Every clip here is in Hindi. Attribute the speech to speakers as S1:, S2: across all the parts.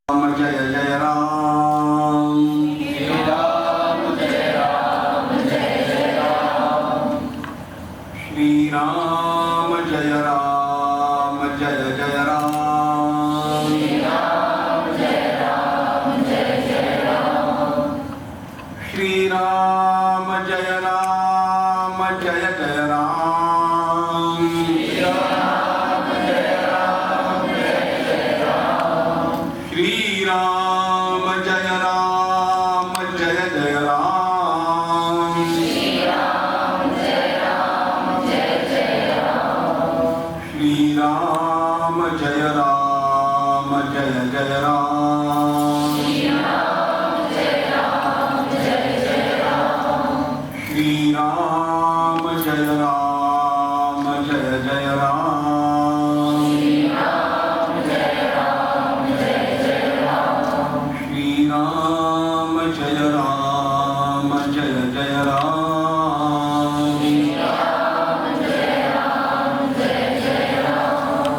S1: राम जय जय राम,
S2: राम जय राम जय जय राम,
S1: श्री राम जय राम जय जय राम,
S2: राम जय राम जय जय राम,
S1: श्री राम जय राम जय जय राम,
S2: राम जय राम जय जय राम,
S1: श्री राम जय राम जय जय राम,
S2: राम जय राम जय जय राम,
S1: श्री राम जय राम जय जय राम,
S2: राम जय राम जय जय राम,
S1: श्री राम जय राम जय जय राम,
S2: राम जय राम जय जय राम,
S1: श्री राम जय राम जय जय राम,
S2: राम जय राम जय जय राम,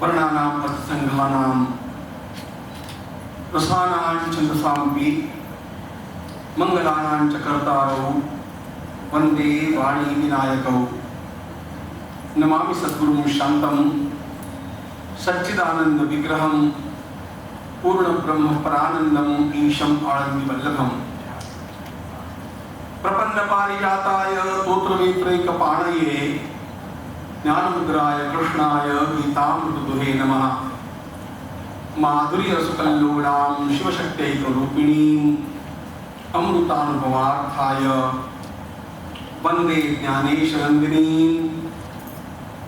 S1: वर्णानां प्रतिसंघानां रसानां छन्दसामपि मंगलानां च कर्तारौ वन्दे वाणी विनायकौ। नमामि सद्गुरुं शान्तं सच्चिदानंद विग्रहं पूर्ण ब्रह्म परानंदं ईशं आनंदवल्लभं। प्रपन्न पारिजाताय तोत्रवेत्रैकपाणये ज्ञानमुद्राय कृष्णाय गीतामृतदुहे नमः। माधुर्य रसकल्लोलां शिवशक्त्यैकरूपिणीं अमृतानुभवार्थाय वन्दे ज्ञानेशनन्दिनीं।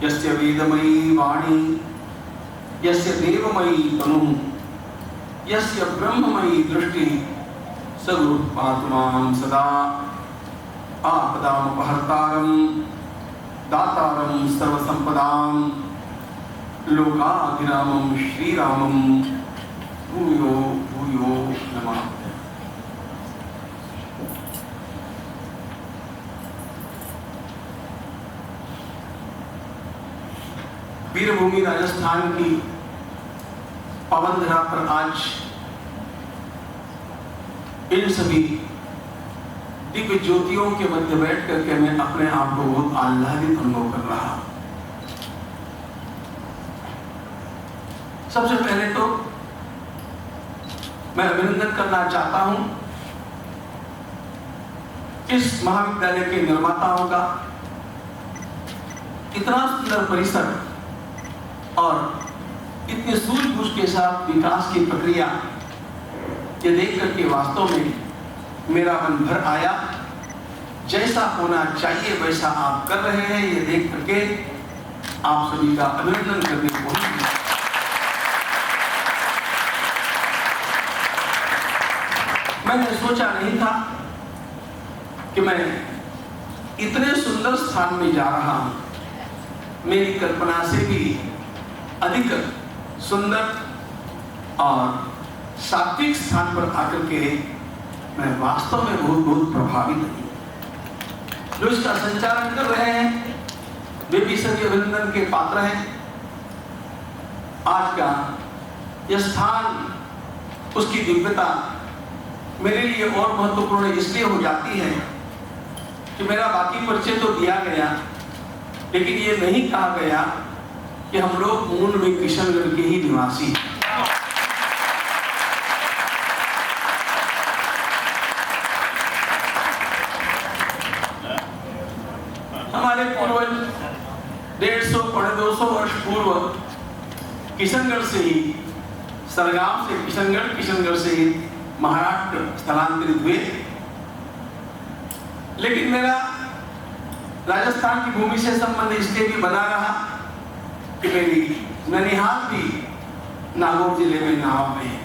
S1: यस्य वेदमयी वाणी, यस्य देवमयी तनुः, यस्य ब्रह्ममयी दृष्टिः, स गुरुः पातु मां सदा। आपदामपहर्तारं दातारं सर्वसम्पदां लोकाभिरामं श्रीरामं भूयो भूयो नमः। वीरभूमि राजस्थान की पावन धरा पर आज इन सभी दिव्य ज्योतियों के मध्य बैठ करके मैं अपने आप को बहुत आह्लादित अनुभव कर रहा। सबसे पहले तो मैं अभिनंदन करना चाहता हूं इस महाविद्यालय के निर्माताओं का। इतना सुंदर परिसर और इतने सूझबूझ के साथ विकास की प्रक्रिया, ये देख करके वास्तव में मेरा मन भर आया। जैसा होना चाहिए वैसा आप कर रहे हैं, ये देख करके आप सभी का अभिनंदन करने को मैंने सोचा नहीं था कि मैं इतने सुंदर स्थान में जा रहा हूं। मेरी कल्पना से भी अधिक सुंदर और सात्विक स्थान पर आकर के मैं वास्तव में बहुत बहुत प्रभावित हूं। जो इसका संचालन कर रहे हैं वे भी सभी अभिनंदन के पात्र हैं। आज का यह स्थान, उसकी दिव्यता मेरे लिए और महत्वपूर्ण इसलिए हो जाती है कि मेरा बाकी परिचय तो दिया गया, लेकिन ये नहीं कहा गया कि हम लोग मूल में किशनगढ़ के ही निवासी। हमारे पूर्वज 150-200 वर्ष पूर्व किशनगढ़ से ही, सरगाम से किशनगढ़, किशनगढ़ से ही महाराष्ट्र स्थलांतरित हुए। लेकिन मेरा राजस्थान की भूमि से संबंध इसलिए भी बना रहा कि मेरी ननिहाल भी नागौर जिले में नाव में है।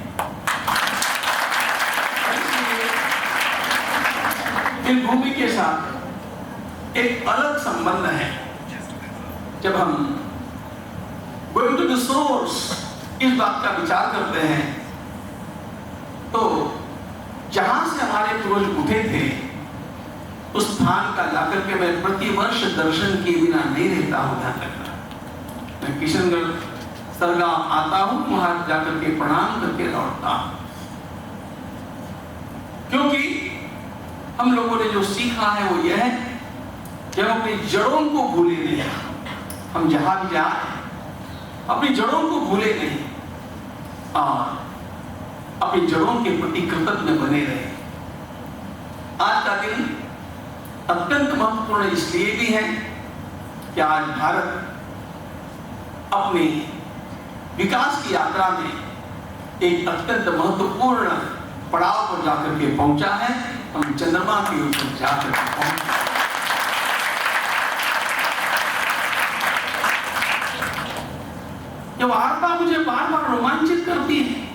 S1: इन भूमि के साथ एक अलग संबंध है। जब हम गोइंग टू द सोर्स इस बात का विचार करते हैं तो जहां से हमारे पूर्वज उठे थे उस स्थान का जाकर के मैं प्रतिवर्ष दर्शन किए बिना नहीं रहता हूं। ध्यान रखना, मैं किशनगढ़ सरगाम आता हूं, वहां जाकर के प्रणाम करके लौटता हूं। क्योंकि हम लोगों ने जो सीखा है वो यह है कि हम अपनी जड़ों को भूले नहीं। हम जहां भी जाए अपनी जड़ों को भूले नहीं और अपनी जड़ों के प्रति कृतज्ञ बने रहे। आज का दिन अत्यंत महत्वपूर्ण इसलिए भी है कि आज भारत अपनी विकास की यात्रा में एक अत्यंत महत्वपूर्ण पड़ाव पर जाकर के पहुंचा है। हम चंद्रमा के ऊपर जाकर के पहुंचे। ये वार्ता मुझे बार बार रोमांचित करती है।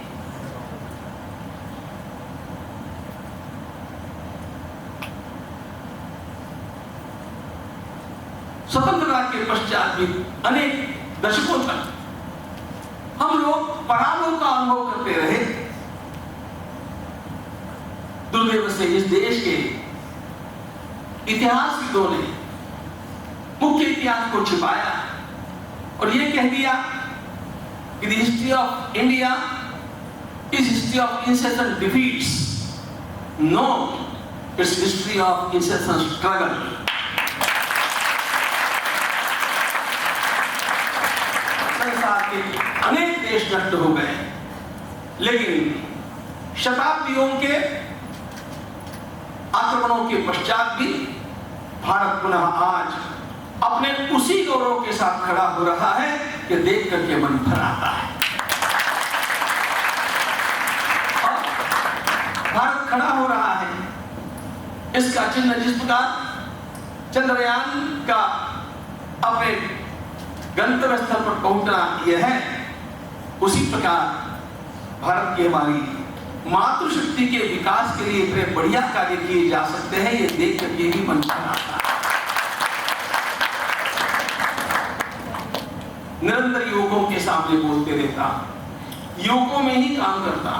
S1: स्वतंत्रता के पश्चात भी अनेक दशकों तक हम लोग पराभव का अनुभव करते रहे। दुर्दैव से इस देश के इतिहासविदों ने मुख्य इतिहास को छिपाया और यह कह दिया कि the history of India is history of incessant defeats. No, it's history of incessant struggle. संसार के अनेक देश नष्ट हो गए, लेकिन शताब्दियों के आक्रमणों के पश्चात भी भारत पुनः आज अपने उसी गौरव के साथ खड़ा हो रहा है कि देख करके मन भर आता है। और भारत खड़ा हो रहा है, इसका चिन्ह जिस प्रकार चंद्रयान का अपने गंतव्य स्थल पर पहुंचना यह है, उसी प्रकार भारत की हमारी मातृशक्ति के विकास के लिए इतने बढ़िया कार्य किए जा सकते हैं, ये देख करके ही मन भर आता है। निरंतर युवकों के सामने बोलते रहता, युवकों में ही काम करता।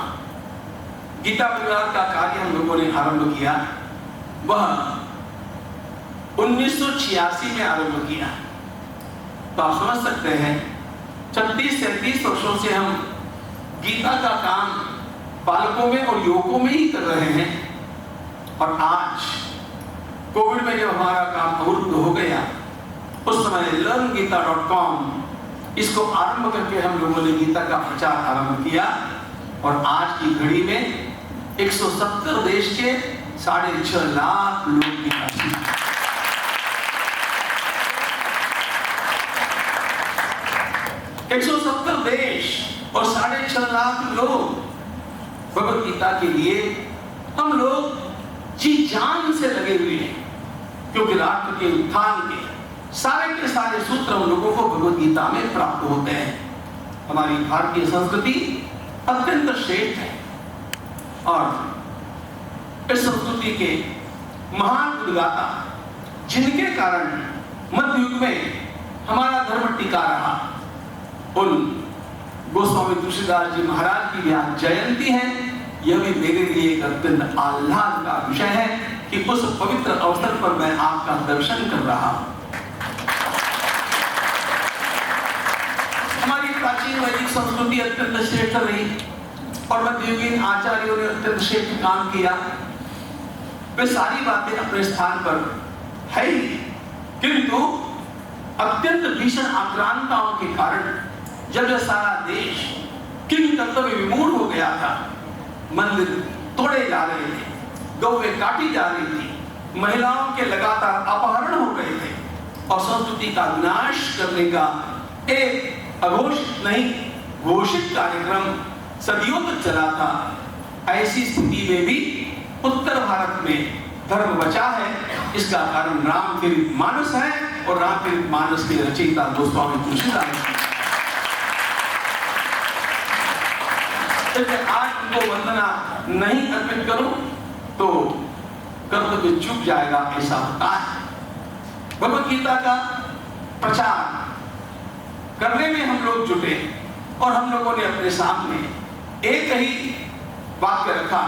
S1: गीता परिवार का कार्य हम लोगों ने आरंभ किया, वह 1986 में आरंभ किया। तो आप समझ सकते हैं 36-37 वर्षों से हम गीता का काम बालकों में और युवकों में ही कर रहे हैं। और आज कोविड में जब हमारा काम अवरुद्ध हो गया, उस समय learngita.com इसको आरंभ करके हम लोगों ने गीता का प्रचार आरंभ किया और आज की घड़ी में 170 देश के 6.5 लाख लोग गीता सीखते हैं। 170 देश और 6.5 लाख लोग भगवत गीता के लिए हम लोग जी जान से लगे हुए हैं, क्योंकि राष्ट्र के उत्थान के सारे सूत्र हम लोगों को भगवत गीता में प्राप्त होते हैं। हमारी भारतीय संस्कृति अत्यंत श्रेष्ठ है और इस संस्कृति के महान उद्गाता, जिनके कारण मध्य युग में हमारा धर्म टिका रहा, उन गोस्वामी तुलसीदास जी महाराज की भी आज जयंती है। यह भी मेरे लिए एक अत्यंत आह्लाद का विषय है कि उस पवित्र अवसर पर मैं आपका दर्शन कर रहा हूं। हमारी प्राचीन वैदिक संस्कृति अत्यंत श्रेष्ठ रही और मध्ययुगीन आचार्यों ने अत्यंत श्रेष्ठ काम किया। वे सारी बातें अपने स्थान पर है ही, किंतु अत्यंत भीषण आक्रांताओं के कारण जब यह सारा देश किंग कर्तव्य विमूढ़ हो गया था, मंदिर तोड़े जा रहे थे, गौवें काटी जा रही थी, महिलाओं के लगातार अपहरण हो रहे थे और संस्कृति का विनाश करने का एक अघोषित नहीं घोषित कार्यक्रम सदियों तक चला था। ऐसी स्थिति में भी उत्तर भारत में धर्म बचा है। इसका कारण रामचरितमानस है और रामचरितमानस के रचयिता गोस्वामी तुलसीदास। आज उनको वंदना नहीं अर्पित करूं तो कर्तव्य चूक जाएगा, ऐसा होता है। भगवत गीता का प्रचार करने में हम लोग जुटे और हम लोगों ने अपने सामने एक ही वाक्य रखा,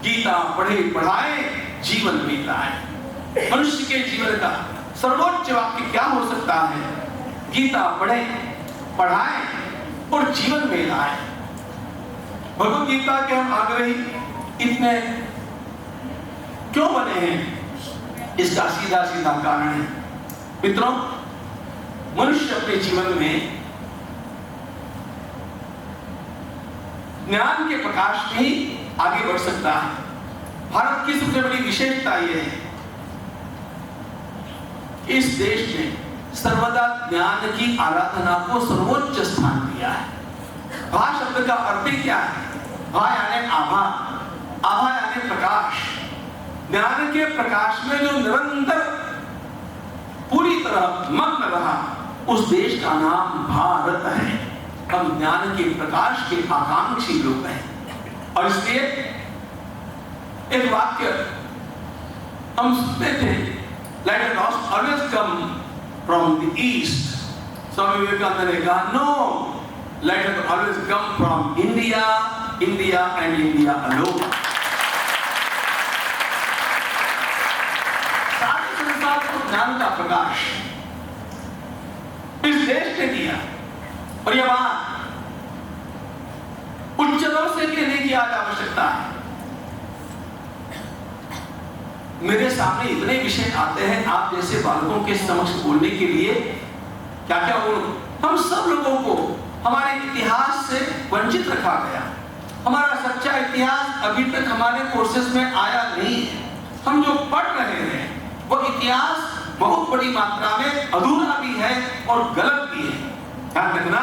S1: गीता पढ़े पढ़ाए जीवन में लाए। मनुष्य के जीवन का सर्वोच्च वाक्य क्या हो सकता है? गीता पढ़े पढ़ाए और जीवन में लाए। भगवत गीता के हम आग्रही इतने क्यों बने हैं, इसका सीधा सीधा कारण है मित्रों, मनुष्य अपने जीवन में ज्ञान के प्रकाश में ही आगे बढ़ सकता है। भारत की सबसे बड़ी विशेषता यह है, इस देश ने सर्वदा ज्ञान की आराधना को सर्वोच्च स्थान दिया है। भा शब्द का अर्थ ही क्या है? भा यानी आभा, आभा यानी प्रकाश। ज्ञान के प्रकाश में जो निरंतर पूरी तरह मग्न रहा, उस देश का नाम भारत है। हम ज्ञान के प्रकाश के आकांक्षी लोग हैं। और इसलिए एक वाक्य हम सुनते थे, let it always come from the east. Swami Vivekananda ने कहा, no, let it always come from India, India and India alone. सारे संसार को ज्ञान का प्रकाश इस देश ने दिया, और यह बात उच्चतरों से कहने की आज आवश्यकता है। मेरे सामने इतने विषय आते हैं आप जैसे बालकों के समक्ष बोलने के लिए, क्या क्या बोलूं। हम सब लोगों को हमारे इतिहास से वंचित रखा गया। हमारा सच्चा इतिहास अभी तक हमारे कोर्सेज में आया नहीं है। हम जो पढ़ रहे हैं वो इतिहास बहुत बड़ी मात्रा में अधूरा भी है और गलत भी है। ध्यान रखना,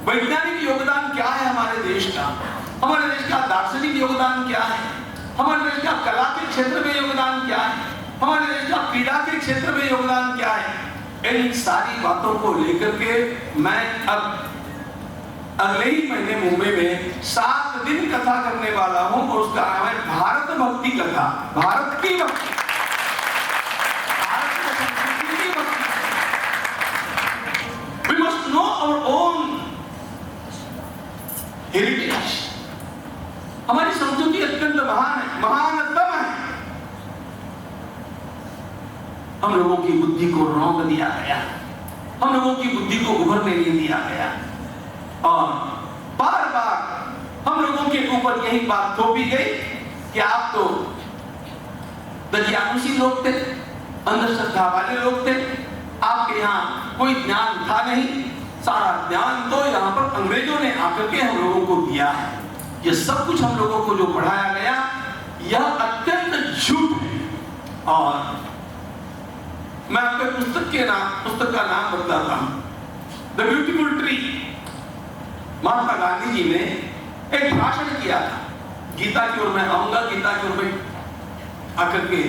S1: वैज्ञानिक योगदान क्या है हमारे देश का, हमारे देश का दार्शनिक योगदान क्या है, हमारे देश का कला के क्षेत्र में योगदान क्या है, हमारे देश का क्रीड़ा के क्षेत्र में योगदान क्या है, इन सारी बातों को लेकर के मैं अब अगले ही महीने मुंबई में 7 दिन कथा करने वाला हूं, और उसका नाम है भारत भक्ति कथा। भारत की भक्ति, भारत की संस्कृति की भक्ति। We must know our own heritage. हमारी संस्कृति अत्यंत महान है, महानतम है। हम लोगों की बुद्धि को रौंद दिया गया, हम लोगों की बुद्धि को उभरने नहीं दिया गया, और बार बार हम लोगों के ऊपर यही बात थोपी गई कि आप तो दज्यानुसी लोग थे, अंधश्रद्धा वाले लोग थे, आपके यहाँ कोई ज्ञान था नहीं, सारा ज्ञान तो यहाँ पर अंग्रेजों ने आकर के हम लोगों को दिया है। ये सब कुछ हम लोगों को जो पढ़ाया गया यह अत्यंत झूठ है। और मैं आपके पुस्तक का नाम बताता हूं, the beautiful tree. Mahatma Gandhi ji ने एक भाषण किया था, गीता की ओर मैं आऊंगा, गीता की ओर मैं आकर के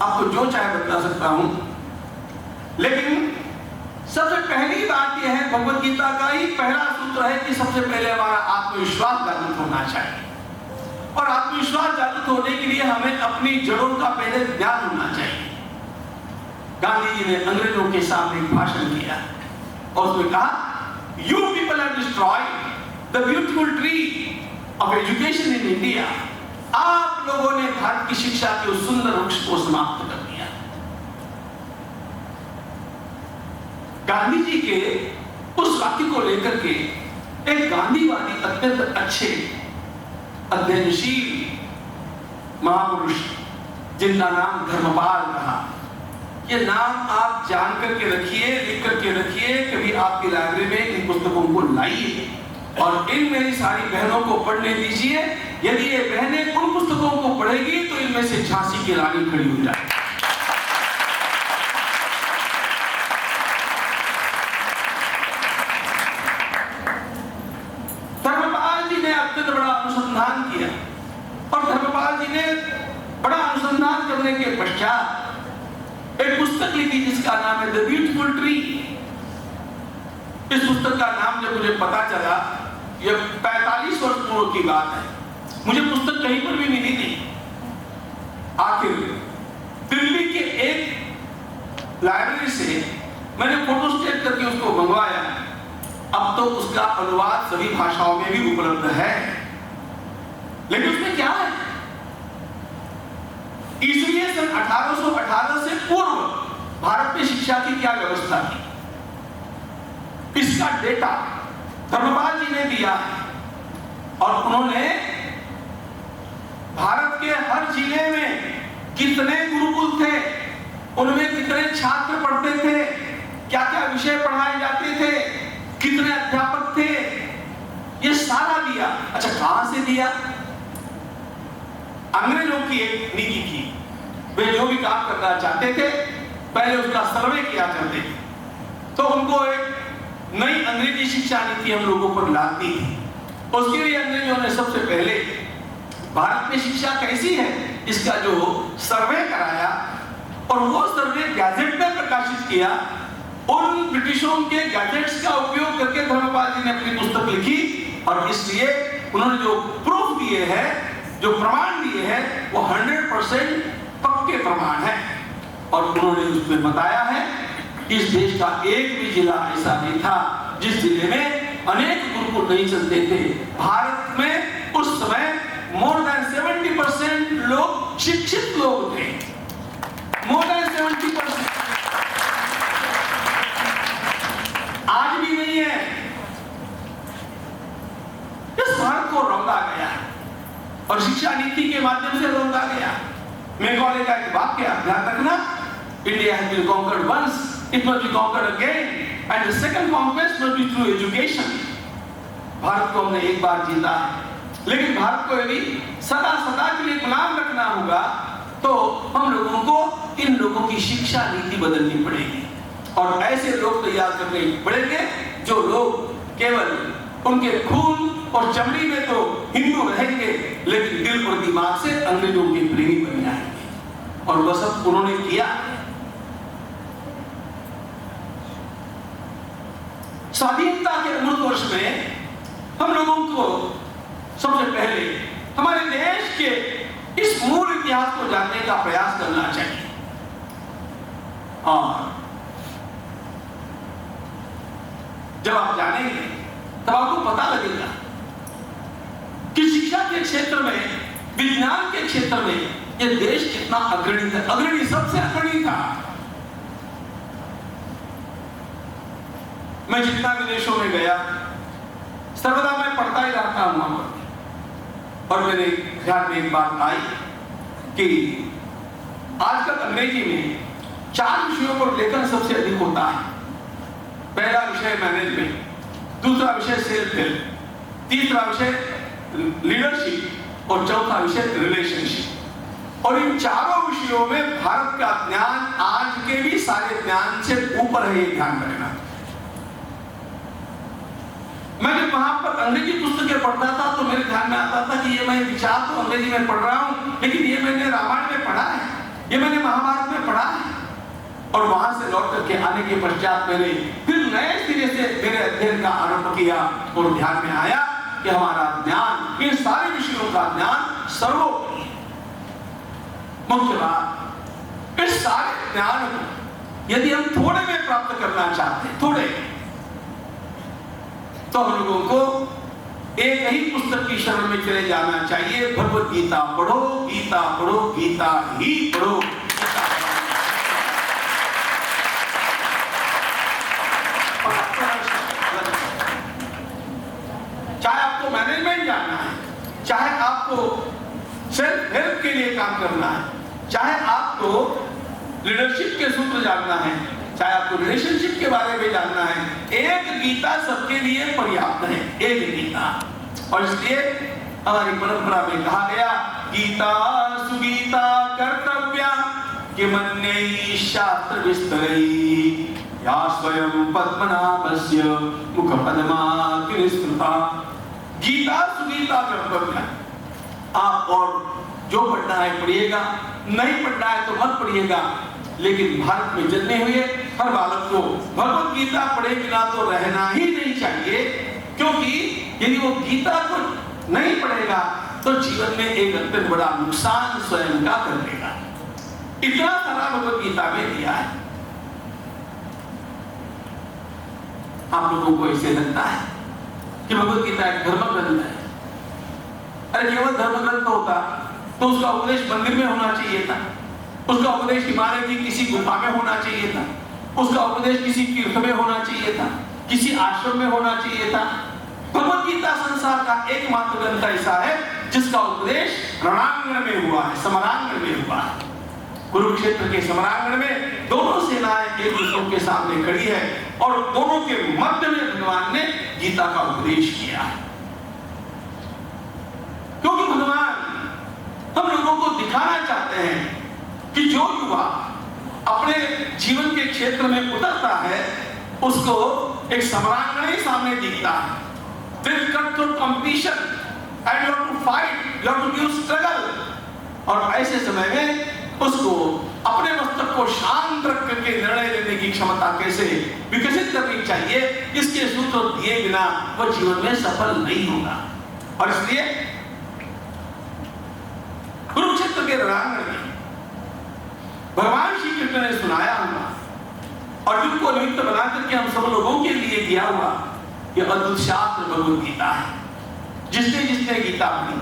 S1: आपको जो चाहे बता सकता हूं, लेकिन सबसे पहली बात यह है, भगवत गीता का ही पहला सूत्र है कि सबसे पहले हमारा आत्मविश्वास जागृत होना चाहिए, और आत्मविश्वास जागृत होने के लिए हमें अपनी जड़ों का पहले ज्ञान होना चाहिए। गांधी जी ने अंग्रेजों के सामने एक भाषण किया और उसमें कहा, You people have destroyed the beautiful tree of education in India. आप लोगों ने भारत की शिक्षा के उस सुंदर वृक्ष को समाप्त कर दिया। गांधी जी के उस वाक्य को लेकर के एक गांधीवादी अत्यंत अच्छे अध्ययनशील महापुरुष, जिनका नाम धर्मपाल रहा, ये नाम आप जान करके रखिए, लिख करके रखिए, कभी आपकी लाइब्रेरी में इन पुस्तकों को लाइए और इन मेरी सारी बहनों को पढ़ने दीजिए। यदि ये बहनें उन पुस्तकों को पढ़ेगी तो इनमें से झांसी की रानी खड़ी हो जाएगी। धर्मपाल जी ने अत्यंत बड़ा अनुसंधान किया, और धर्मपाल जी ने बड़ा अनुसंधान करने के पश्चात एक पुस्तक लिखी जिसका नाम है द ब्यूटीफुल ट्री। इस पुस्तक का नाम जब मुझे पता चला, यह 45 वर्ष पूर्व की बात है, मुझे पुस्तक कहीं पर भी मिली नहीं। आखिर दिल्ली के एक लाइब्रेरी से मैंने फोटोस्टेट करके उसको मंगवाया। अब तो उसका अनुवाद सभी भाषाओं में भी उपलब्ध है, लेकिन उसमें क्या है? इसलिए सन 1818 से पूर्व भारत में शिक्षा की क्या व्यवस्था थी, इसका डेटा धर्मपाल जी ने दिया है और उन्होंने भारत के हर जिले में कितने गुरुकुल थे, उनमें कितने छात्र पढ़ते थे, क्या क्या विषय पढ़ाए जाते थे, कितने अध्यापक थे, ये सारा दिया। अच्छा, कहां से दिया? अंग्रेजों की एक नीति की, वे जो भी काम करना चाहते थे पहले उसका सर्वे किया करते थे, तो उनको एक नई अंग्रेजी शिक्षा नीति हम लोगों पर लाती थी। उसके लिए अंग्रेजों ने सबसे पहले भारत में शिक्षा कैसी है इसका जो सर्वे कराया और वो सर्वे गैजेट में प्रकाशित किया। उन ब्रिटिशों के गैजेट्स का उपयोग करके धर्मपाल जी ने अपनी पुस्तक लिखी और इसलिए उन्होंने जो प्रूफ दिए हैं, जो प्रमाण दिए हैं, वो 100% पक्के प्रमाण है। और उन्होंने उसमें बताया है कि इस देश का एक भी जिला ऐसा नहीं था जिस जिले में अनेक गुरुकुल नहीं चलते थे। भारत में उस समय मोर देन 70% लोग शिक्षित लोग थे, मोर देन 70%। आज भी नहीं है। इस भारत को रौंदा गया और शिक्षा नीति के माध्यम से रौंदा गया। मैकॉले का एक वाक्य ध्यान रखना, India has been conquered once, it must be conquered again, and the second conquest must be through education. Bharat को हमने एक बार जीता है, लेकिन भारत को यदि सदा सदा के लिए गुलाम रखना होगा तो हम लोगों को इन लोगों की शिक्षा नीति बदलनी पड़ेगी और ऐसे लोग तैयार करने पड़ेंगे जो लोग केवल उनके खून और चमड़ी में तो हिंदू रहेंगे लेकिन दिल और दिमाग से अंग्रेजों के प्रेमी बन जाएंगे। और वह सब उन्होंने किया। स्वाधीनता के अमृत वर्ष में हम लोगों को सबसे पहले हमारे देश के इस मूल इतिहास को जानने का प्रयास करना चाहिए और जब आप जानेंगे तब आपको पता लगेगा कि शिक्षा के क्षेत्र में, विज्ञान के क्षेत्र में यह देश कितना अग्रणी था। अग्रणी, सबसे अग्रणी था। मैं जितना विदेशों में गया सर्वदा मैं पढ़ता ही रहता हूं वहां पर, और मेरे ध्यान में एक बात आई कि आजकल अंग्रेजी में 4 विषयों पर लेखन सबसे अधिक होता है। पहला विषय मैनेजमेंट, दूसरा विषय सेल्फ हेल्प, तीसरा विषय लीडरशिप और चौथा विषय रिलेशनशिप। और इन चारों विषयों में भारत का ज्ञान आज के भी सारे ज्ञान से ऊपर है, ये ध्यान रखना। मैं जब वहां पर अंग्रेजी पुस्तकें पढ़ता था तो मेरे ध्यान में आता था कि ये मैं विचार तो अंग्रेजी में पढ़ रहा हूं, लेकिन ये मैंने रामायण में पढ़ा है, ये मैंने महाभारत में पढ़ा है। और वहां से लौट करके आने के पश्चात मैंने फिर नए सिरे से मेरे अध्ययन का आरंभ किया और ध्यान में आया कि हमारा ज्ञान, इन सारे विषयों का ज्ञान सर्वोपरि। मुख्य बात, इस सारे ज्ञान को यदि हम थोड़े में प्राप्त करना चाहते हैं, थोड़े, तो हम लोगों को एक ही पुस्तक की शरण में चले जाना चाहिए। भगवत गीता पढ़ो, गीता पढ़ो, गीता ही पढ़ो। चाहे आपको मैनेजमेंट जानना है, चाहे आपको सेल्फ हेल्प के लिए काम करना है, चाहे आपको लीडरशिप के सूत्र जानना है, चाहे आपको रिलेशनशिप के बारे में जानना है, एक गीता सबके लिए पर्याप्त है, एक गीता। और इसलिए हमारी परंपरा में कहा गया, गीता सुगीता कर्तव्या किमन्यै शास्त्र विस्तरैः या स्वयं पद्मनाभस्य मुख पद्माकृतिस्मृता। गीता सुगीता कर्तव्या, आप और जो पढ़ना है पढ़िएगा, नहीं पढ़ना है तो मत पढ़िएगा, लेकिन भारत में जन्मे हुए हर बालक को भगवत गीता पढ़े बिना तो रहना ही नहीं चाहिए, क्योंकि यदि वो गीता को नहीं पढ़ेगा तो जीवन में एक अत्यंत बड़ा नुकसान स्वयं का कर देगा। इतना सारा भगवत गीता में दिया है। आप लोगों को ऐसे लगता है कि भगवत गीता एक धर्म ग्रंथ है। अरे केवल धर्म ग्रंथ होता तो उसका उपदेश मंदिर में होना चाहिए था, उसका उपदेश हिमालय की किसी गुफा में होना चाहिए था, उसका उपदेश किसी तीर्थ में होना चाहिए था, किसी आश्रम में होना चाहिए था। भगवत गीता संसार का एकमात्र ग्रंथ ऐसा है जिसका उपदेश रणांगण में हुआ है, समरांगण में हुआ है। कुरुक्षेत्र के समरांगण में दोनों सेनाएं एक दूसरे के सामने खड़ी है और दोनों के मध्य में भगवान ने गीता का उपदेश किया है। क्योंकि भगवान हम लोगों को दिखाना चाहते हैं कि जो युवा अपने जीवन के क्षेत्र में उतरता है उसको एक समरांगण ही सामने दिखता है। There is competition and you have to fight, you have to give struggle। और ऐसे समय में उसको अपने मस्तक को शांत रख करके निर्णय लेने की क्षमता कैसे विकसित करनी चाहिए, इसके सूत्र दिए बिना वह जीवन में सफल नहीं होगा। और इसलिए कुरुक्षेत्र के रणांगण में भगवान श्री कृष्ण ने सुनाया हुआ और जिनको निमित्त बना करके हम सब लोगों के लिए दिया हुआ यह अद्भुत शास्त्र भगवत गीता है। जिसने गीता पढ़ी,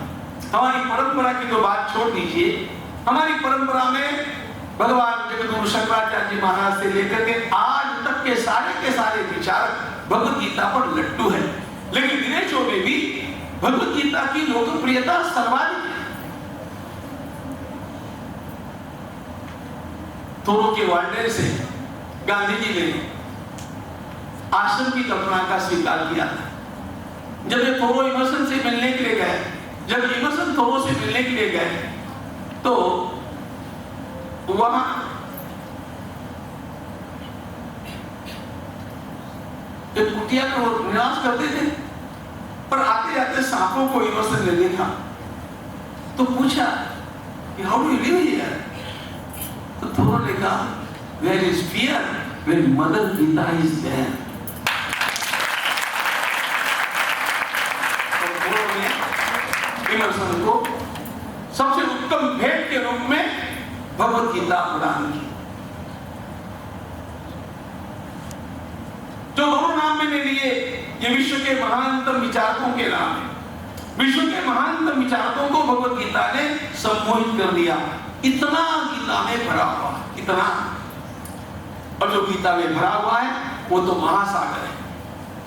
S1: हमारी परंपरा की तो बात छोड़ दीजिए, हमारी परंपरा में भगवान जगद्गुरु शंकराचार्य जी महाराज से लेकर के आज तक के सारे विचारक भगवत गीता पर लट्टू है। लेकिन विदेशों में भी भगवत गीता की लोकप्रियता सर्वाधिक है। थोरो के वार्डे से गांधी जी ने आश्रम की कल्पना का स्वीकार किया था। जब ये थोरो इमर्सन से मिलने के लिए गए, जब इमर्सन थोरो से मिलने के लिए गए तो वहां एक कुटिया में वो निवास करते थे, पर आते जाते सांपों को इमर्सन ने देखा तो पूछा कि how do you live here? तो थोरो ने कहा where is fear when mother Gita is there. Emerson को सबसे उत्तम भेंट के रूप में भगवत गीता प्रदान की। जो दोनों नाम मैंने लिए ये विश्व के महानतम विचारकों के नाम है। विश्व के महानतम विचारकों को भगवत गीता ने सम्मोहित कर दिया। इतना गीता में भरा हुआ, इतना, और जो गीता में भरा हुआ है वो तो महासागर है।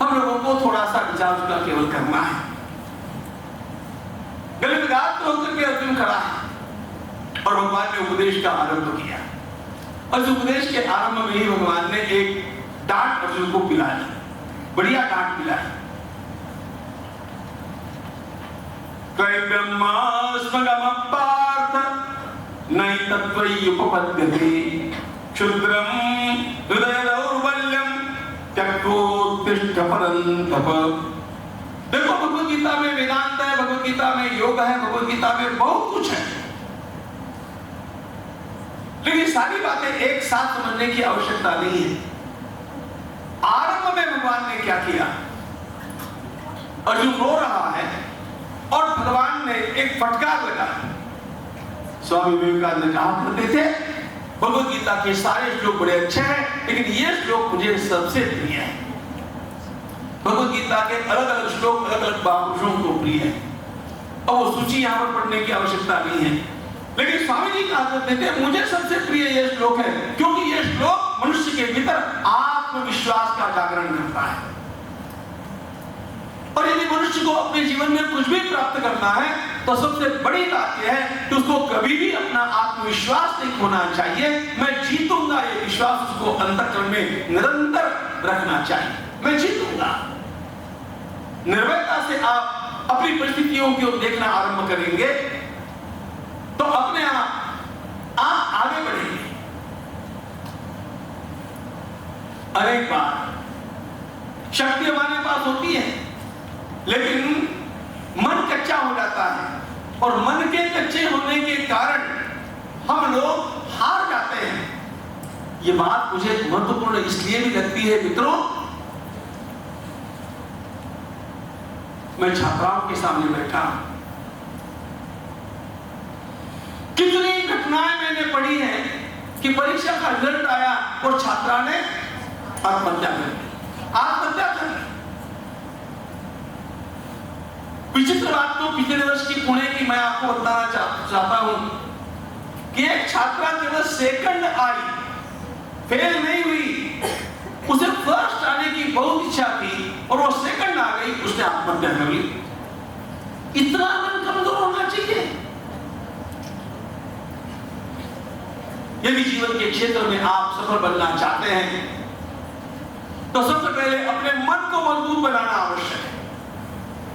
S1: हम लोगों को थोड़ा सा विचार उसका केवल करना है। गलत गात तो होकर के अर्जुन खड़ा है और भगवान ने उपदेश का आरंभ किया और इस उपदेश के आरंभ में ही भगवान ने एक डांट अर्जुन को पिलाया, बढ़िया डांट पिलाया। कै ब्रह्मास्मगम पार्थ नई तत्त्वयुपपद्यते क्षुद्रम हृदय दौर्बल्यम त्यक्तोत्तिष्ठ परन्तप। देखो भगवत गीता में वेदांत है, भगवत गीता में योग है, भगवत गीता में बहुत कुछ है, लेकिन सारी बातें एक साथ समझने की आवश्यकता नहीं है। आरंभ में भगवान ने क्या किया? अर्जुन रो रहा है और भगवान ने एक फटकार लगा। स्वामी विवेकानंद कहा करते थे भगवत गीता के सारे श्लोक बड़े अच्छे हैं, लेकिन ये श्लोक मुझे सबसे प्रिय है। भगवत गीता के अलग अलग श्लोक अलग अलग महापुरुषों को प्रिय है और वो सूची यहाँ पर पढ़ने की आवश्यकता नहीं है, लेकिन स्वामी जी कहा करते थे मुझे सबसे प्रिय ये श्लोक है क्योंकि ये श्लोक मनुष्य के भीतर आत्मविश्वास का जागरण करता है। और यदि मनुष्य को अपने जीवन में कुछ भी प्राप्त करना है तो सबसे बड़ी बात यह है कि उसको कभी भी अपना आत्मविश्वास नहीं खोना चाहिए। मैं जीतूंगा ये विश्वास उसको अंतःकरण में निरंतर रखना चाहिए। मैं जीतूंगा। निर्भयता से आप अपनी परिस्थितियों की ओर देखना आरंभ करेंगे तो अपने आप आगे बढ़ेंगे। अनेक बार शक्ति हमारे पास होती है लेकिन मन कच्चा हो जाता है और मन के कच्चे होने के कारण हम लोग हार जाते हैं। ये बात मुझे महत्वपूर्ण इसलिए भी लगती है मित्रों, मैं छात्राओं के सामने बैठा हूं, कितनी घटनाएं मैंने पढ़ी हैं कि परीक्षा का रिजल्ट आया और छात्रा ने आत्महत्या कर ली। विचित्र बात तो पिछले वर्ष की पुणे की मैं आपको बताना चाहता हूं कि एक छात्रा केवल सेकंड आई, फेल नहीं हुई, उसे फर्स्ट आने की बहुत इच्छा थी और वो सेकंड आ गई, उसने आत्महत्या कर ली। इतना मन कमजोर होना चाहिए? यदि जीवन के क्षेत्र में आप सफल बनना चाहते हैं तो सबसे पहले अपने मन को मजबूत बनाना आवश्यक है,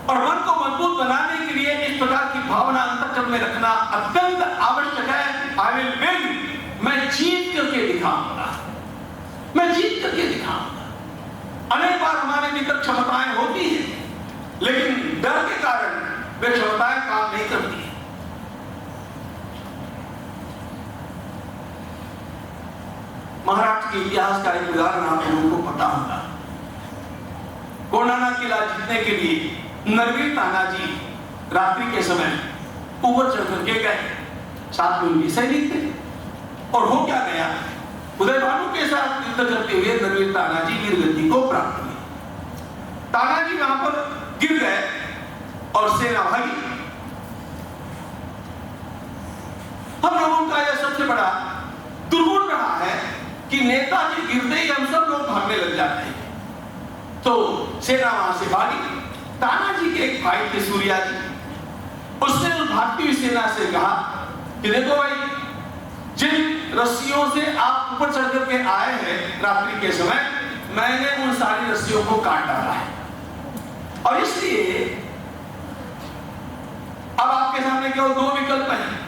S1: और मन को मजबूत बनाने के लिए इस प्रकार की भावना अंतःकरण में रखना अत्यंत आवश्यक है। आई विल विन, मैं जीत करके दिखाऊंगा, मैं जीत करके दिखाऊंगा। अनेक बार हमारे भीतर क्षमताएं होती हैं, लेकिन डर के कारण वे क्षमताएं काम नहीं करती। महाराष्ट्र के इतिहास का एक उदाहरण आप लोगों को पता होगा। कोंडाना किला जीतने के लिए नरवीर तानाजी रात्रि के समय ऊपर चढ़ करके गए, साथ में उनके सैनिक थे, और हो क्या गया, उदयभानु के साथ युद्ध करते हुए नरवीर तानाजी वीरगति को प्राप्त हुए। तानाजी वहां पर गिर गए और सेना भागी। हम लोगों का यह सबसे बड़ा दुर्गुण रहा है कि नेताजी गिरते ही हम सब लोग भागने लग जाते हैं। तो सेना वहां से भागी। तानाजी के एक भाई थे सूर्या जी, उसने उस भागती हुई सेना से कहा कि देखो भाई, जिन रस्सियों से आप ऊपर चढ़ करके आए हैं रात्रि के समय, मैंने उन सारी रस्सियों को काट डाला है, और इसलिए अब आपके सामने केवल दो विकल्प हैं।